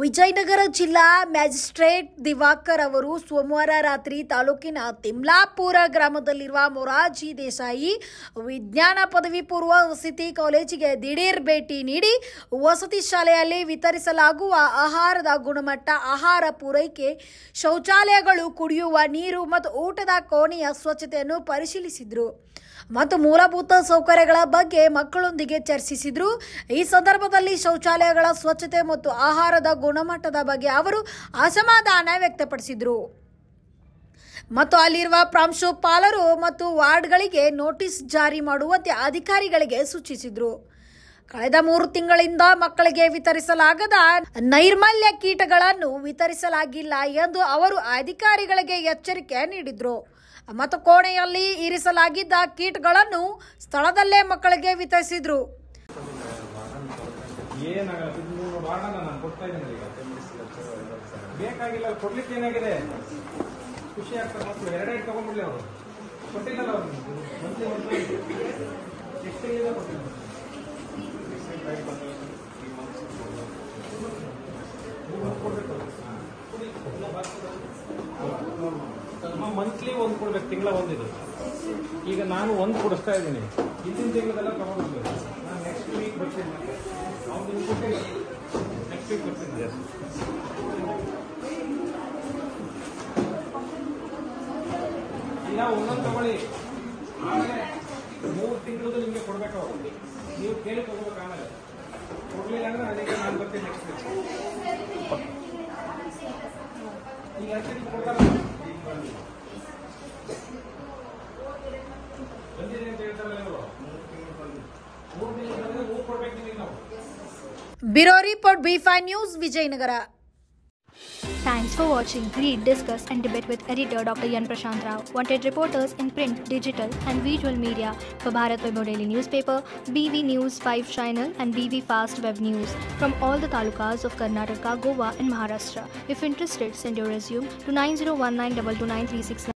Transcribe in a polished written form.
ವಿಜಯನಗರ ಜಿಲ್ಲಾ ಮ್ಯಾಜಿಸ್ಟ್ರೇಟ್ ದಿವಾಕರ್ ಅವರು ಸೋಮವಾರ ರಾತ್ರಿ ತಾಲೂಕಿನ ತಿಮ್ಲಾಪುರ ಗ್ರಾಮದಲ್ಲಿರುವ ಮೊರಾರ್ಜಿ ದೇಸಾಯಿ ವಿಜ್ಞಾನ ಪದವಿ ಪೂರ್ವ ವಸತಿ ಕಾಲೇಜಿಗೆ ದಿಢೀರ್ ಭೇಟಿ ನೀಡಿ ವಸತಿ ಶಾಲೆಯಲ್ಲಿ ವಿತರಿಸಲಾಗುವ ಆಹಾರದ ಗುಣಮಟ್ಟ, ಆಹಾರ ಪೂರೈಕೆ, ಶೌಚಾಲಯಗಳು, ಕುಡಿಯುವ ನೀರು ಮತ್ತು ಊಟದ ಕೋಣೆಯ ಸ್ವಚ್ಛತೆಯನ್ನು ಪರಿಶೀಲಿಸಿದರು ಮತ್ತು ಮೂಲಭೂತ ಸೌಕರ್ಯಗಳ ಬಗ್ಗೆ ಮಕ್ಕಳೊಂದಿಗೆ ಚರ್ಚಿಸಿದರು. ಈ ಸಂದರ್ಭದಲ್ಲಿ ಶೌಚಾಲಯಗಳ ಸ್ವಚ್ಛತೆ ಮತ್ತು ಆಹಾರದ ಗುಣಮಟ್ಟದ ಬಗ್ಗೆ ಅವರು ಅಸಮಾಧಾನ ವ್ಯಕ್ತಪಡಿಸಿದರು ಮತ್ತು ಅಲ್ಲಿರುವ ಪ್ರಾಂಶುಪಾಲರು ಮತ್ತು ವಾರ್ಡ್ಗಳಿಗೆ ನೋಟಿಸ್ ಜಾರಿ ಮಾಡುವಂತೆ ಅಧಿಕಾರಿಗಳಿಗೆ ಸೂಚಿಸಿದರು. ಕಳೆದ 3 ತಿಂಗಳಿಂದ ಮಕ್ಕಳಿಗೆ ವಿತರಿಸಲಾಗದ ನೈರ್ಮಲ್ಯ ಕೀಟಗಳನ್ನು ವಿತರಿಸಲಾಗಿಲ್ಲ ಎಂದು ಅವರು ಅಧಿಕಾರಿಗಳಿಗೆ ಎಚ್ಚರಿಕೆ ನೀಡಿದರು ಮತ್ತು ಕೋಣೆಯಲ್ಲಿ ಇರಿಸಲಾಗಿದ್ದ ಕಿಟ್ಗಳನ್ನು ಸ್ಥಳದಲ್ಲೇ ಮಕ್ಕಳಿಗೆ ವಿತರಿಸಿದರು. ಬೇಕಾಗಿಲ್ಲ ಕೊಡ್ಲಿಕ್ಕೆ ಏನಾಗಿದೆ, ಖುಷಿ ಆಗ್ತಾರೆ ಮಕ್ಕಳು. 2 ತಗೊಂಡ್ಬಿಡ್ಲಿ ಅವರು ಕೊಟ್ಟಿಲ್ಲ ಮಂತ್ಲಿ ಒಂದು ಕೊಡ್ಬೇಕು, ತಿಂಗಳ ಒಂದಿದೆ. ಈಗ ನಾನು ಒಂದು ಕೊಡಿಸ್ತಾ ಇದ್ದೀನಿ, ಹಿಂದಿನ ತಿಂಗಳದೆಲ್ಲ ತಗೊಂಡ್ಬಿಡ್ಬೇಕು. ನಾನು ನೆಕ್ಸ್ಟ್ ವೀಕ್ ಬರ್ತೀನಿ, ನೆಕ್ಸ್ಟ್ ವೀಕ್ ಬರ್ತೀನಿ. ಇಲ್ಲ ಒಂದೊಂದು ತಗೊಳ್ಳಿ, ಆಮೇಲೆ 3 ತಿಂಗಳದ್ದು ನಿಮಗೆ ಕೊಡ್ಬೇಕು. ನೀವು ಕೇಳಿ ತಗೋಬೇಕು. ಆಮೇಲೆ ಕೊಡ್ಲಿಲ್ಲ ಅಂದ್ರೆ ಅದಕ್ಕೆ ನಾನು ಬರ್ತೀನಿ ನೆಕ್ಸ್ಟ್ ವೀಕ್. ಈಗ ಅಷ್ಟೇ ಕೊಡ್ತಾರೆ. Bureau report B5 News, Vijayanagara. Thanks for watching. Read, discuss and debate with editor Dr. Yan Prashant Rao. Wanted reporters in print, digital and visual media for Bharat Vaibhav Daily Newspaper, BV News 5 Channel and BV Fast Web News from all the talukas of Karnataka, Goa and Maharashtra. If interested, send your resume to 9019229369.